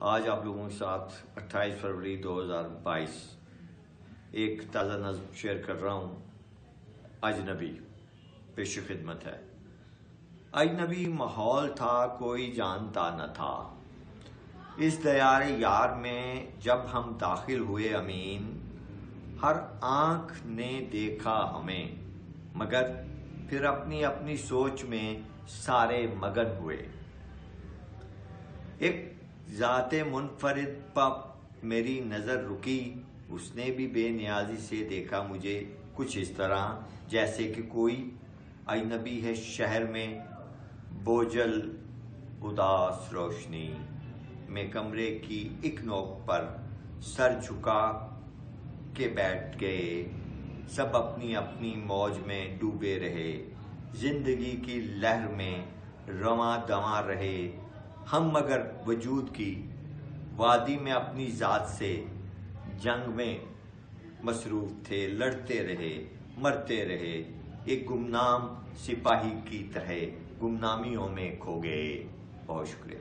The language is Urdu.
آج آپ لوگوں کے ساتھ 28 فروری 2022 ایک تازہ نظم شیئر کر رہا ہوں۔ اجنبی پیش خدمت ہے۔ اجنبی ماحول تھا، کوئی جانتا نہ تھا، اس دیار یار میں جب ہم داخل ہوئے امین، ہر آنکھ نے دیکھا ہمیں، مگر پھر اپنی اپنی سوچ میں سارے مگن ہوئے۔ ایک ذات منفرد پر میری نظر رکی، اس نے بھی بے نیازی سے دیکھا مجھے، کچھ اس طرح جیسے کہ کوئی اجنبی ہے شہر میں، بوجھل اداس روشنی میں کمرے کی ایک نوک پر سر جھکا کے بیٹھ گئے، سب اپنی اپنی موج میں ڈوبے رہے، زندگی کی لہر میں رواں دواں رہے، ہم مگر وجود کی وادی میں اپنی ذات سے جنگ میں مصروف تھے، لڑتے رہے، مرتے رہے، ایک گمنام سپاہی کی طرح گمنامیوں میں کھو گئے۔ بہت شکریہ۔